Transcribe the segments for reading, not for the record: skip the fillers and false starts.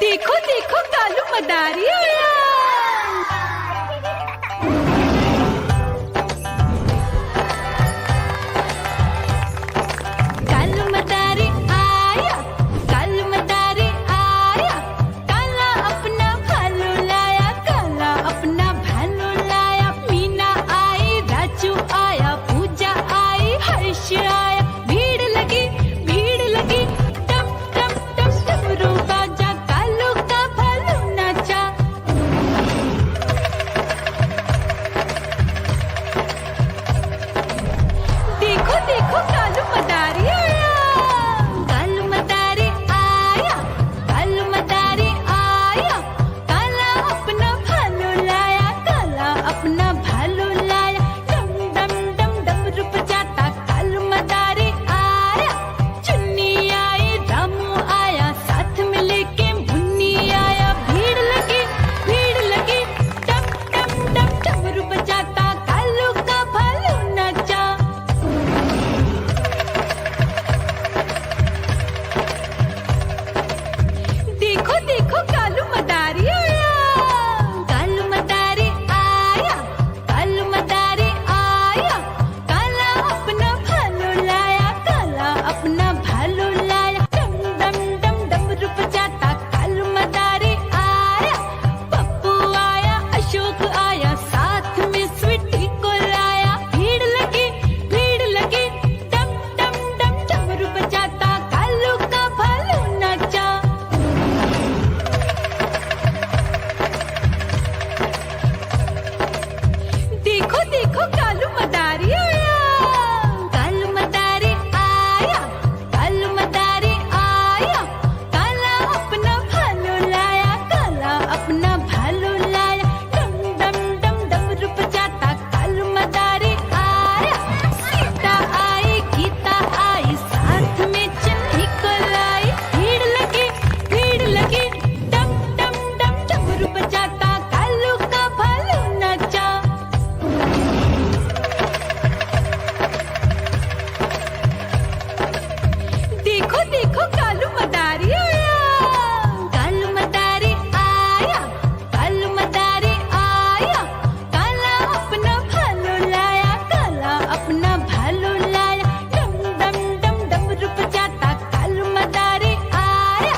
देखो देखो कालू मदारी आया। कालू मदारी आया, कालू मदारी आया। काला अपना भालू लाया, काला अपना भालू लाया। मीना आई, राजू आया, पूजा आई, हर्ष आया। भीड़ लगी टम टम टम डमरू बाजा। कालू का भालू नाचा। देखो देखो कालू मदारी आया। कालू मदारी आया, कालू मदारी आया। काला अपना भालू लाया, काला अपना भालू लाया। डम डम डम डमरू बजाता कालू मदारी आया। चुन्नी आई, रामू आया, साथ में लेके मुन्नी आया। भीड़ लगी टम टम टम डमरू बजाता कालू का भालू नाचा। देखो देखो कालू मदारी आया। कालू मदारी आया, कालू मदारी आया। काला अपना भालू लाया, काला अपना भालू लाया। डम डम डम डमरू बजाता कालू मदारी आया। पप्पू आया, अशोक आया, साथ में स्वीटी को लाया। भीड़ लगी टम टम डम डमरू बजाता कालू का भालू नाचा। देखो देखो कालू मदारी आया। कालू मदारी आया, कालू मदारी आया। काला अपना भालू लाया, काला अपना भालू लाया। डम डम डम डमरू बजाता कालू मदारी आया। सीता आई, गीता आई, साथ में चन्नी को लाई। भीड़ लगी टम टम डम डमरू बजाता कालू का भालू नाचा। देखो देखो कालू मदारी आया। कालू मदारी आया, कालू मदारी आया। काला अपना भालू लाया, काला अपना भालू लाया। डम डम डम डमरू बजाता कालू मदारी आया।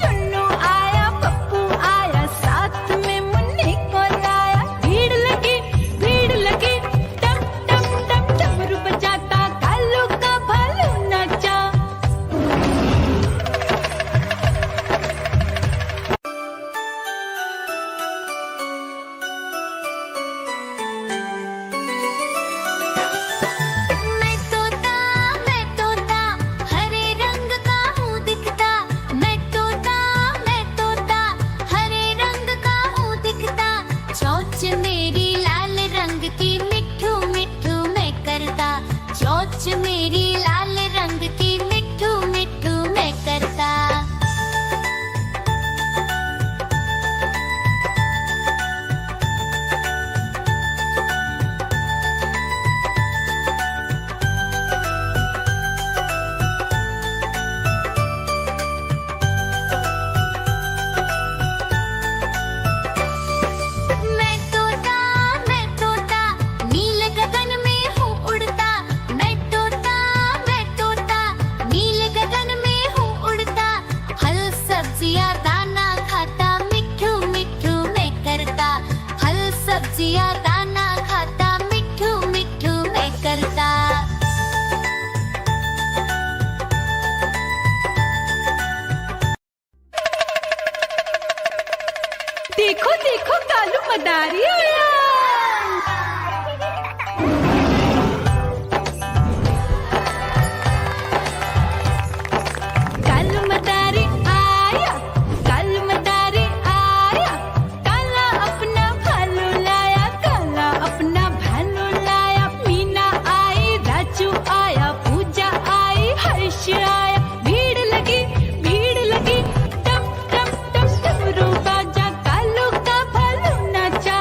चुन्नू आया, पप्पू आया, साथ में मुन्नी को लाया। भीड़ लगी टम टम टम डमरू बजाता कालू का भालू नाचा। मैं तोता हरे रंग का हूँ दिखता। मैं तोता हरे रंग का हूँ दिखता। चोंच मेरी लाल रंग की मिठू मिठू मैं करता। चोंच मेरी लाल रंग की मिठू मिठू मैं करता। मैं तोता नील गगन में हूँ उड़ता। मैं तोता नील गगन में हूँ उड़ता। फल सब्जियाँ दाना खाता, मिठू मिठू मैं करता। फल सब्जियाँ दाना खाता, मिठू मिठू मैं करता। देखो देखो कालू मदारी आया। कालू मदारी आया, कालू मदारी आया। काला अपना भालू लाया, काला अपना भालू लाया। मीना आई, राजू आया, पूजा आई, हर्ष आया। भीड़ लगी टम टम टम डमरू बाजा। कालू का भालू नाचा।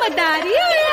मदारी आया।